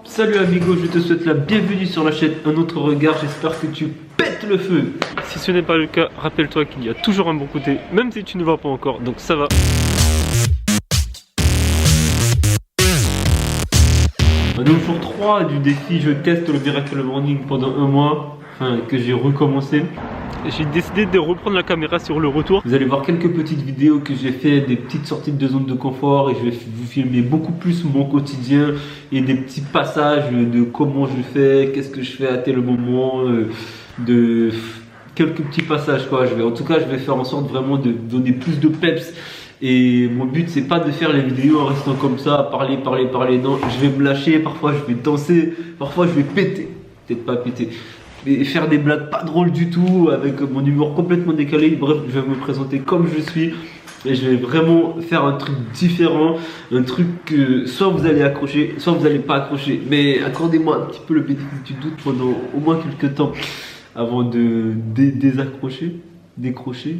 Salut amigo, je te souhaite la bienvenue sur la chaîne Un Autre Regard, j'espère que tu pètes le feu. Si ce n'est pas le cas, rappelle-toi qu'il y a toujours un bon côté, même si tu ne vois pas encore, donc ça va. On est au jour 3 du défi, je teste le Miracle Morning pendant un mois, enfin que j'ai recommencé. J'ai décidé de reprendre la caméra sur le retour. Vous allez voir quelques petites vidéos que j'ai fait, des petites sorties de zone de confort et je vais vous filmer beaucoup plus mon quotidien et des petits passages de comment je fais, qu'est-ce que je fais à tel moment, de quelques petits passages quoi. En tout cas, je vais faire en sorte vraiment de donner plus de peps. Et mon but c'est pas de faire les vidéos en restant comme ça, parler. Non, je vais me lâcher, parfois je vais danser, parfois je vais péter, peut-être pas péter. Et faire des blagues pas drôles du tout, avec mon humour complètement décalé. Bref, je vais me présenter comme je suis et je vais vraiment faire un truc différent, un truc que soit vous allez accrocher, soit vous allez pas accrocher. Mais accordez-moi un petit peu le bénéfice du doute pendant au moins quelques temps avant de désaccrocher, désaccrocher,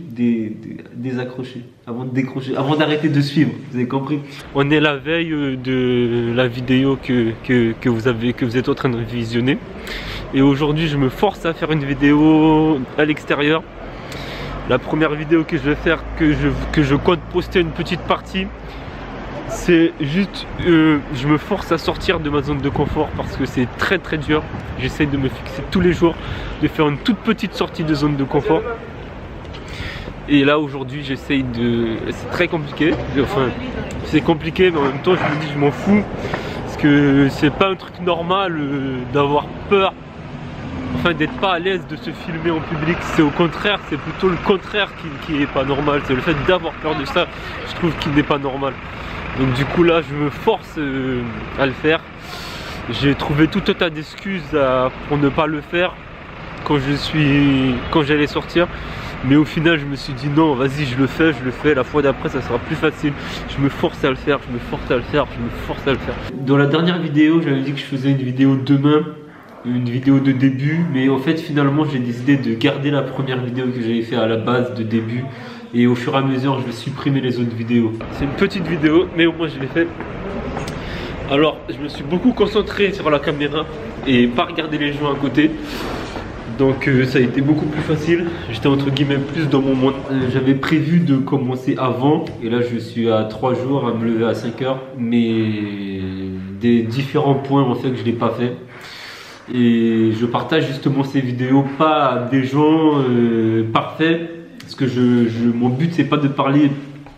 avant de décrocher, avant d'arrêter de suivre. Vous avez compris? On est la veille de la vidéo que vous êtes en train de visionner. Et aujourd'hui je me force à faire une vidéo à l'extérieur. La première vidéo que je vais faire, que je compte poster une petite partie, c'est juste je me force à sortir de ma zone de confort parce que c'est très dur. J'essaie de me fixer tous les jours, de faire une toute petite sortie de zone de confort. Et là aujourd'hui j'essaye de... C'est très compliqué, enfin c'est compliqué mais en même temps je me dis je m'en fous. Parce que c'est pas un truc normal d'avoir peur, enfin d'être pas à l'aise de se filmer en public. C'est au contraire, c'est plutôt le contraire qui est pas normal. C'est le fait d'avoir peur de ça, je trouve qu'il n'est pas normal. Donc du coup là je me force à le faire. J'ai trouvé tout un tas d'excuses pour ne pas le faire quand j'allais sortir. Mais au final je me suis dit non, vas-y je le fais, la fois d'après ça sera plus facile. Je me force à le faire, je me force à le faire. Dans la dernière vidéo j'avais dit que je faisais une vidéo demain, une vidéo de début. Mais en fait finalement j'ai décidé de garder la première vidéo que j'avais fait à la base de début. Et au fur et à mesure je vais supprimer les autres vidéos. C'est une petite vidéo mais au moins je l'ai fait. Alors je me suis beaucoup concentré sur la caméra et pas regarder les gens à côté. Donc ça a été beaucoup plus facile. J'étais entre guillemets plus dans mon monde. J'avais prévu de commencer avant. Et là je suis à 3 jours à me lever à 5 heures. Mais des différents points ont fait que je ne l'ai pas fait. Et je partage justement ces vidéos pas à des gens parfaits. Parce que mon but c'est pas de parler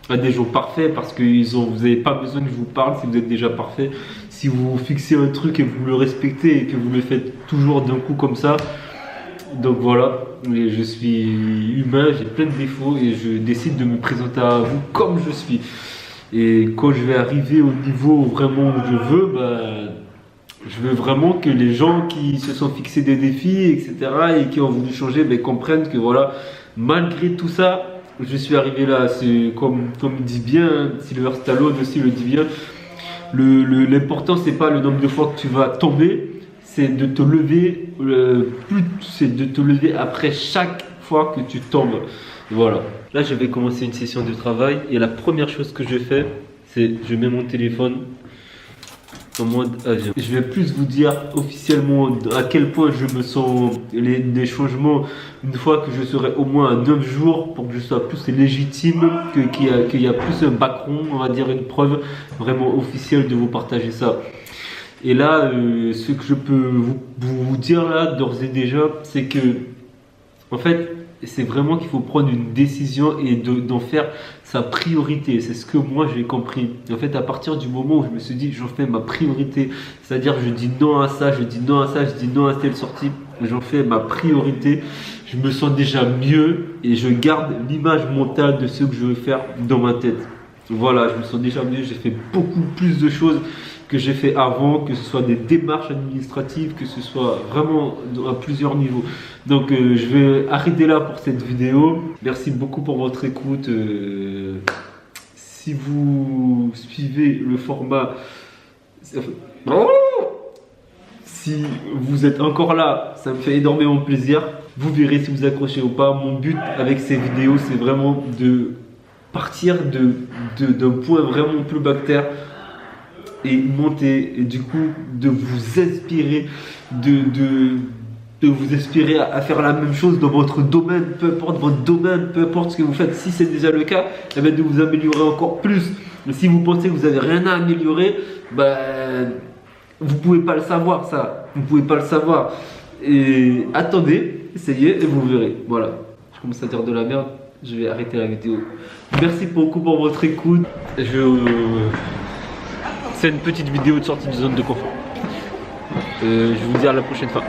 à des gens parfaits. Parce que vous n'avez pas besoin que je vous parle si vous êtes déjà parfait. Si vous fixez un truc et vous le respectez et que vous le faites toujours d'un coup comme ça. Donc voilà, je suis humain, j'ai plein de défauts et je décide de me présenter à vous comme je suis. Et quand je vais arriver au niveau vraiment où je veux, je veux vraiment que les gens qui se sont fixés des défis, etc. et qui ont voulu changer, comprennent que voilà, malgré tout ça, je suis arrivé là. C'est comme il dit bien, Sylvester Stallone aussi le dit bien, l'important c'est pas le nombre de fois que tu vas tomber, c'est de te lever, c'est de te lever après chaque fois que tu tombes. Voilà. Là, je vais commencer une session de travail et la première chose que je fais, c'est je mets mon téléphone en mode avion. Je vais plus vous dire officiellement à quel point je me sens des changements une fois que je serai au moins à 9 jours pour que je sois plus légitime, qu'il y a plus un background, on va dire une preuve vraiment officielle de vous partager ça. Et là, ce que je peux vous dire là, d'ores et déjà, c'est que, en fait, c'est vraiment qu'il faut prendre une décision et d'en faire sa priorité. C'est ce que moi j'ai compris. En fait, à partir du moment où je me suis dit, j'en fais ma priorité, c'est-à-dire je dis non à ça, je dis non à ça, je dis non à telle sortie, j'en fais ma priorité, je me sens déjà mieux et je garde l'image mentale de ce que je veux faire dans ma tête. Voilà, je me sens déjà mieux, j'ai fait beaucoup plus de choses que j'ai fait avant, que ce soit des démarches administratives, que ce soit vraiment à plusieurs niveaux. Donc je vais arrêter là pour cette vidéo. Merci beaucoup pour votre écoute. Si vous suivez le format, si vous êtes encore là, ça me fait énormément plaisir. Vous verrez si vous accrochez ou pas. Mon but avec ces vidéos, c'est vraiment de partir d'un point vraiment plus bas que terre et monter, et du coup de vous inspirer, de vous inspirer à faire la même chose dans votre domaine, peu importe votre domaine, peu importe ce que vous faites. Si c'est déjà le cas, eh bien de vous améliorer encore plus. Mais si vous pensez que vous n'avez rien à améliorer, ben, vous pouvez pas le savoir, ça. Vous pouvez pas le savoir. Et attendez, essayez et vous verrez. Voilà. Je commence à dire de la merde. Je vais arrêter la vidéo. Merci beaucoup pour votre écoute. C'est une petite vidéo de sortie de zone de confort. Je vous dis à la prochaine fois.